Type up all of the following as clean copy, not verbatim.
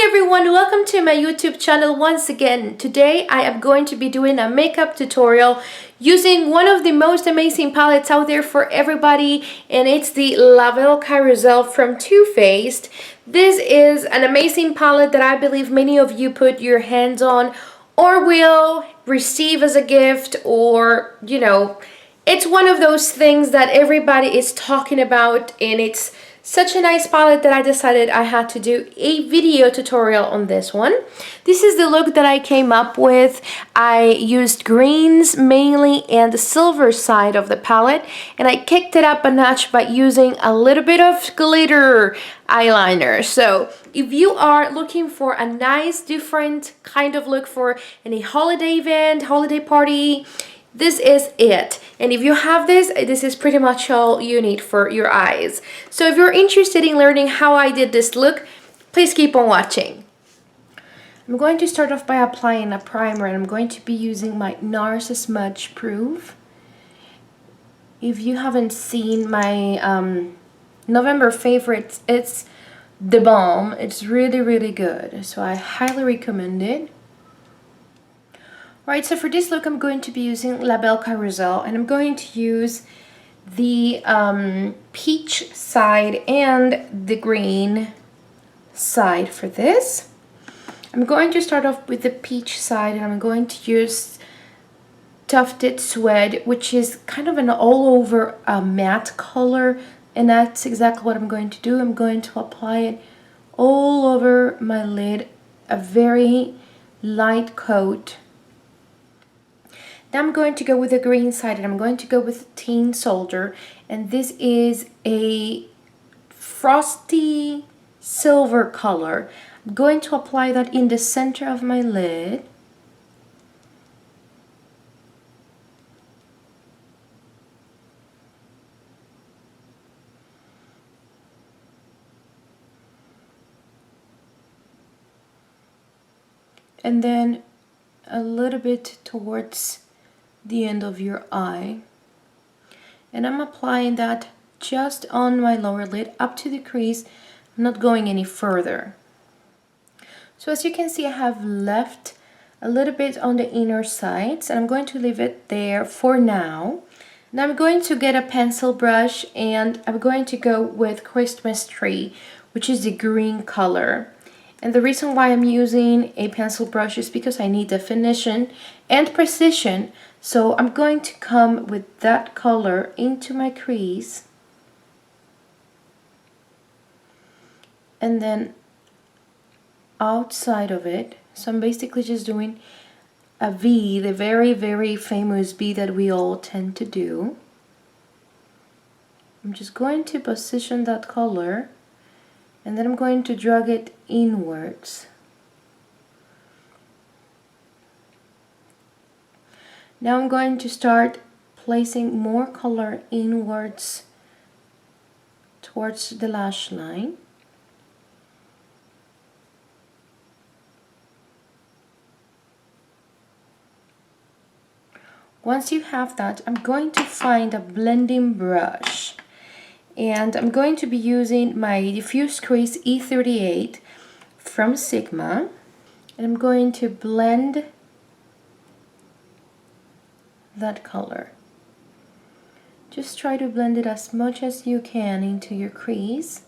everyone, welcome to my YouTube channel once again. Today I am going to be doing a makeup tutorial using one of the most amazing palettes out there for everybody, and it's the La Belle Carousel from Too Faced. This is an amazing palette that I believe many of you put your hands on or will receive as a gift, or it's one of those things that everybody is talking about, and it's such a nice palette that I decided I had to do a video tutorial on this one. This is the look that I came up with. I used greens mainly and the silver side of the palette, and I kicked it up a notch by using a little bit of glitter eyeliner. So if you are looking for a nice different kind of look for any holiday event, holiday party, this is it. And if you have this, this is pretty much all you need for your eyes. So if you're interested in learning how I did this look, please keep on watching. I'm going to start off by applying a primer, and I'm going to be using my NARS Smudge Proof. If you haven't seen my November favorites, it's The Balm. It's really good, so I highly recommend it. Right, so for this look I'm going to be using La Belle Carousel, and I'm going to use the peach side and the green side for this. I'm going to start off with the peach side, and I'm going to use Tufted Suede, which is kind of an all-over matte color, and that's exactly what I'm going to do. I'm going to apply it all over my lid, a very light coat. Now I'm going to go with the green side, and I'm going to go with Teen Soldier, and this is a frosty silver color. I'm going to apply that in the center of my lid. And then a little bit towards the end of your eye, and I'm applying that just on my lower lid up to the crease. I'm not going any further. So as you can see, I have left a little bit on the inner sides, and I'm going to leave it there for now. Now I'm going to get a pencil brush, and I'm going to go with Christmas Tree, which is the green color. And the reason why I'm using a pencil brush is because I need definition and precision. So I'm going to come with that color into my crease, and then outside of it. So I'm basically just doing a V, the very famous V that we all tend to do. I'm just going to position that color, and then I'm going to drag it inwards. Now I'm going to start placing more color inwards towards the lash line. Once you have that, I'm going to find a blending brush, and I'm going to be using my Diffuse Crease E38 from Sigma, and I'm going to blend that color. Just try to blend it as much as you can into your crease,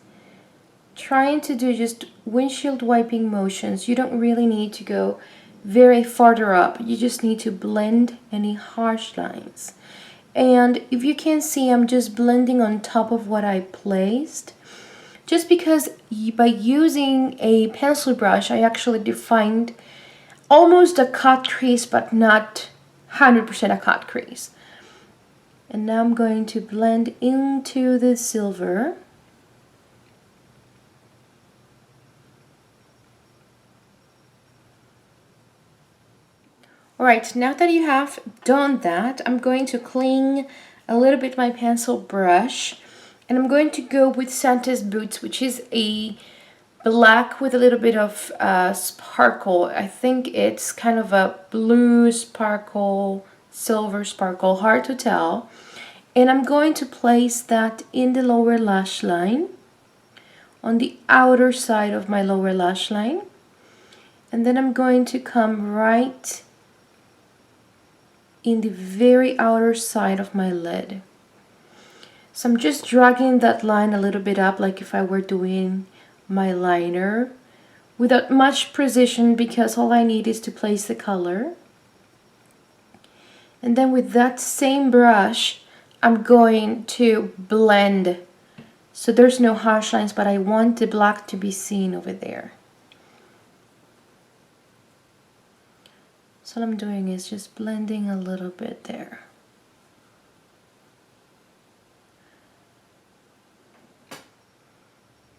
trying to do just windshield wiping motions. You don't really need to go very farther up. You just need to blend any harsh lines. And if you can see, I'm just blending on top of what I placed, just because by using a pencil brush I actually defined almost a cut crease, but not 100% a cut crease. And now I'm going to blend into the silver. Alright, now that you have done that, I'm going to clean a little bit my pencil brush, and I'm going to go with Santa's Boots, which is a black with a little bit of sparkle. I think it's kind of a blue sparkle, silver sparkle, hard to tell. And I'm going to place that in the lower lash line, on the outer side of my lower lash line. And then I'm going to come right in the very outer side of my lid. So I'm just dragging that line a little bit up, like if I were doing my liner, without much precision, because all I need is to place the color. And then with that same brush, I'm going to blend. So there's no harsh lines, but I want the black to be seen over there. So all I'm doing is just blending a little bit there.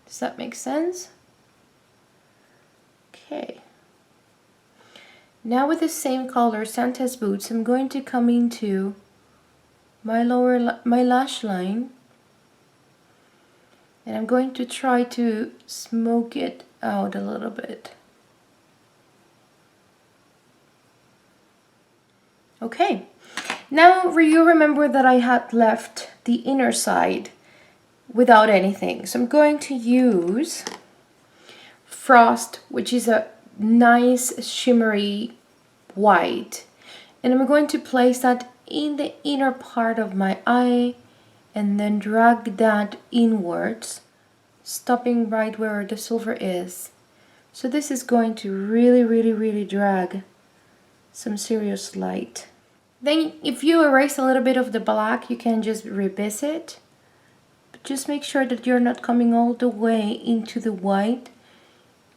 Does that make sense? Okay. Now with the same color, Santa's Boots, I'm going to come into my lash line, and I'm going to try to smoke it out a little bit. Okay, now you remember that I had left the inner side without anything, so I'm going to use Frost, which is a nice shimmery white, and I'm going to place that in the inner part of my eye and then drag that inwards, stopping right where the silver is. So this is going to really drag some serious light. Then if you erase a little bit of the black, you can just revisit, but just make sure that you're not coming all the way into the white.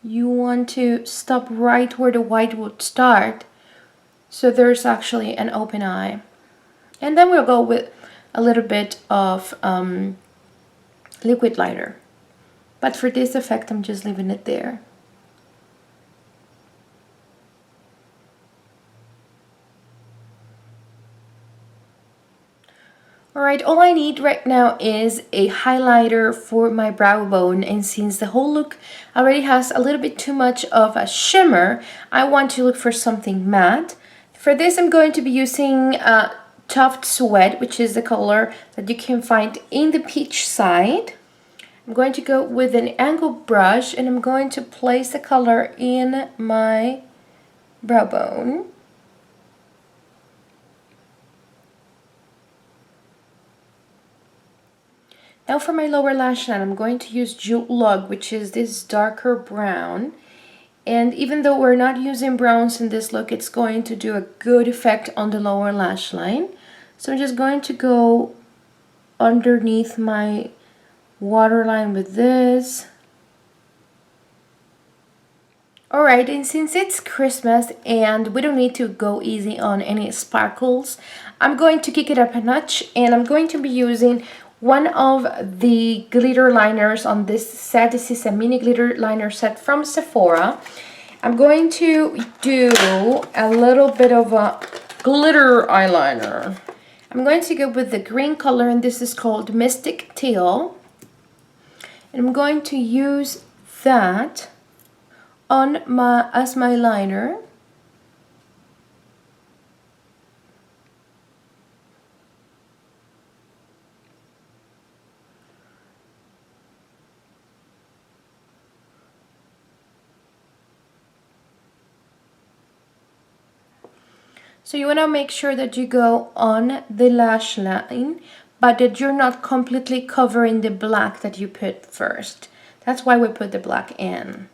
You want to stop right where the white would start, so there's actually an open eye. And then we'll go with a little bit of liquid liner, but for this effect I'm just leaving it there. Alright, all I need right now is a highlighter for my brow bone, and since the whole look already has a little bit too much of a shimmer, I want to look for something matte. For this I'm going to be using Tuft Sweat, which is the color that you can find in the peach side. I'm going to go with an angle brush and I'm going to place the color in my brow bone. Now for my lower lash line, I'm going to use Jute Lug, which is this darker brown. And even though we're not using browns in this look, it's going to do a good effect on the lower lash line. So I'm just going to go underneath my waterline with this. Alright, and since it's Christmas and we don't need to go easy on any sparkles, I'm going to kick it up a notch, and I'm going to be using one of the glitter liners on this set. This is a mini glitter liner set from Sephora. I'm going to do a little bit of a glitter eyeliner. I'm going to go with the green color, and this is called Mystic Teal. And I'm going to use that on as my liner. So you want to make sure that you go on the lash line, but that you're not completely covering the black that you put first. That's why we put the black in.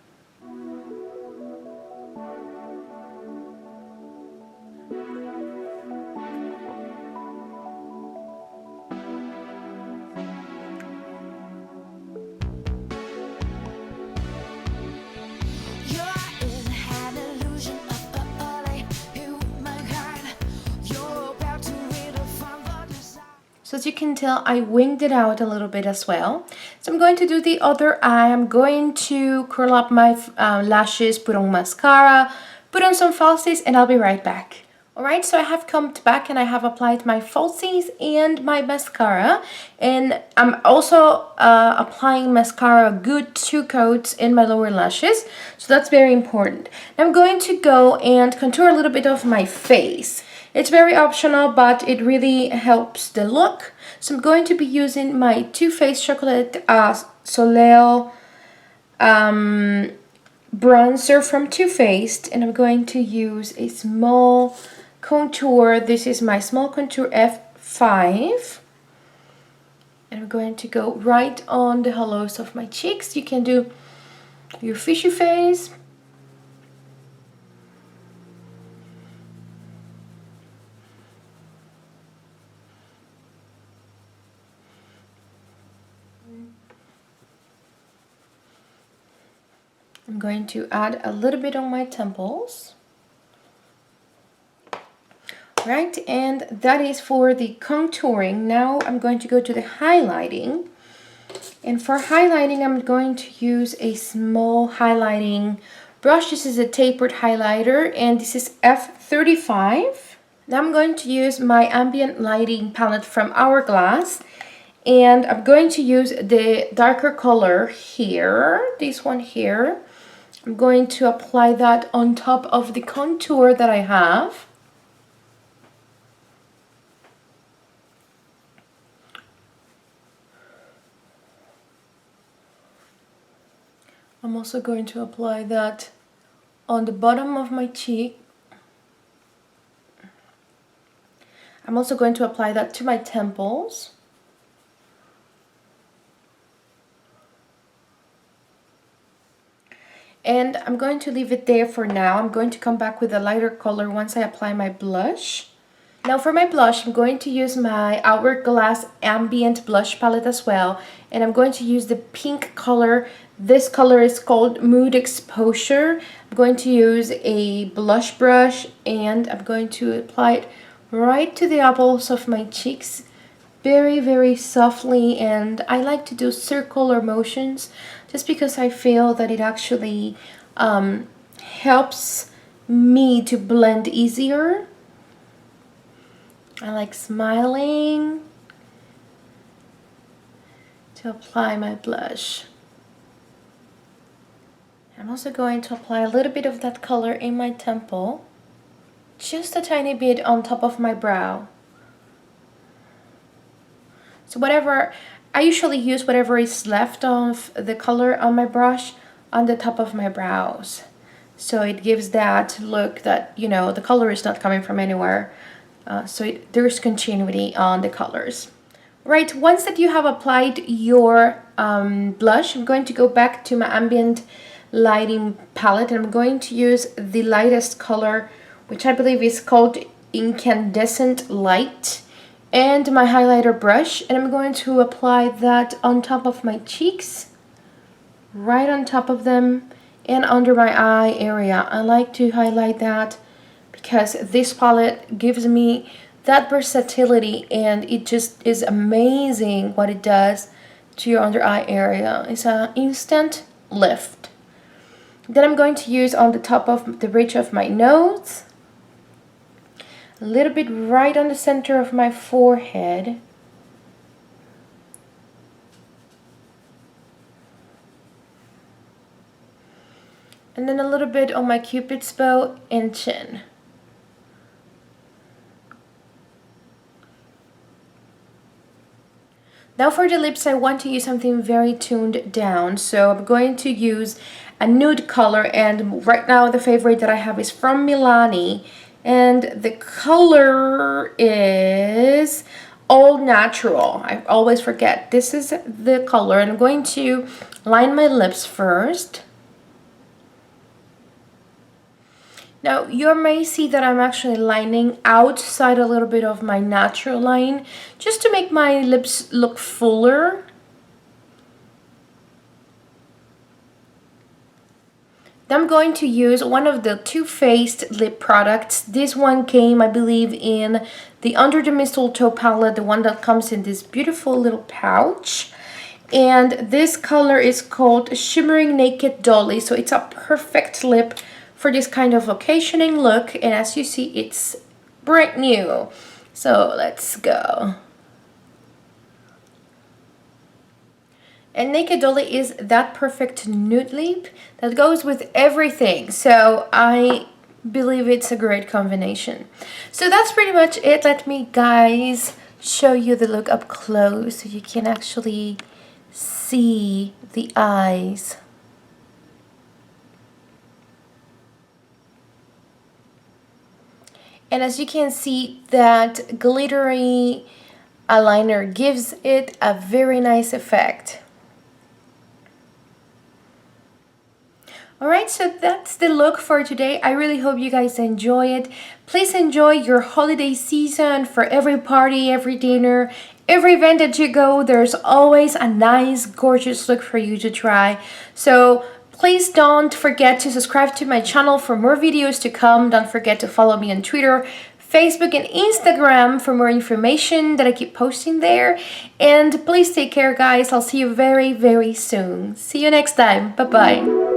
So as you can tell, I winged it out a little bit as well. So I'm going to do the other eye. I'm going to curl up my lashes, put on mascara, put on some falsies, and I'll be right back. Alright, so I have come back and I have applied my falsies and my mascara. And I'm also applying mascara, good 2 coats in my lower lashes. So that's very important. I'm going to go and contour a little bit of my face. It's very optional, but it really helps the look. So I'm going to be using my Too Faced Chocolate Soleil bronzer from Too Faced, and I'm going to use a small contour. This is my small contour F5. And I'm going to go right on the hollows of my cheeks. You can do your fishy face. I'm going to add a little bit on my temples. Right, and that is for the contouring. Now I'm going to go to the highlighting. And for highlighting, I'm going to use a small highlighting brush. This is a tapered highlighter, and this is F35. Now I'm going to use my ambient lighting palette from Hourglass. And I'm going to use the darker color here, this one here. I'm going to apply that on top of the contour that I have. I'm also going to apply that on the bottom of my cheek. I'm also going to apply that to my temples. And I'm going to leave it there for now. I'm going to come back with a lighter color once I apply my blush. Now for my blush, I'm going to use my Hourglass Ambient Blush Palette as well. And I'm going to use the pink color. This color is called Mood Exposure. I'm going to use a blush brush and I'm going to apply it right to the apples of my cheeks. Very, very softly, and I like to do circular motions just because I feel that it actually helps me to blend easier. I like smiling to apply my blush. I'm also going to apply a little bit of that color in my temple, just a tiny bit on top of my brow. So whatever, I usually use whatever is left of the color on my brush on the top of my brows. So it gives that look that, you know, the color is not coming from anywhere. There's continuity on the colors. Right, once that you have applied your blush, I'm going to go back to my ambient lighting palette and I'm going to use the lightest color, which I believe is called Incandescent Light, and my highlighter brush, and I'm going to apply that on top of my cheeks, right on top of them and under my eye area. I like to highlight that because this palette gives me that versatility and it just is amazing what it does to your under eye area. It's an instant lift. Then I'm going to use on the top of the bridge of my nose, a little bit right on the center of my forehead. And then a little bit on my cupid's bow and chin. Now for the lips, I want to use something very tuned down. So I'm going to use a nude color, and right now the favorite that I have is from Milani. And the color is All Natural. I always forget. This is the color. And I'm going to line my lips first. Now, you may see that I'm actually lining outside a little bit of my natural line just to make my lips look fuller. Then I'm going to use one of the Too Faced lip products. This one came, I believe, in the Under the Mistletoe palette, the one that comes in this beautiful little pouch. And this color is called Shimmering Naked Dolly, so it's a perfect lip for this kind of occasioning look, and as you see, it's brand new. So let's go. And Naked Dolly is that perfect nude lip that goes with everything. So I believe it's a great combination. So that's pretty much it. Let me, guys, show you the look up close so you can actually see the eyes. And as you can see, that glittery eyeliner gives it a very nice effect. Alright, so that's the look for today. I really hope you guys enjoy it. Please enjoy your holiday season. For every party, every dinner, every event that you go, there's always a nice, gorgeous look for you to try. So please don't forget to subscribe to my channel for more videos to come. Don't forget to follow me on Twitter, Facebook, and Instagram for more information that I keep posting there. And please take care, guys. I'll see you very, very soon. See you next time. Bye-bye.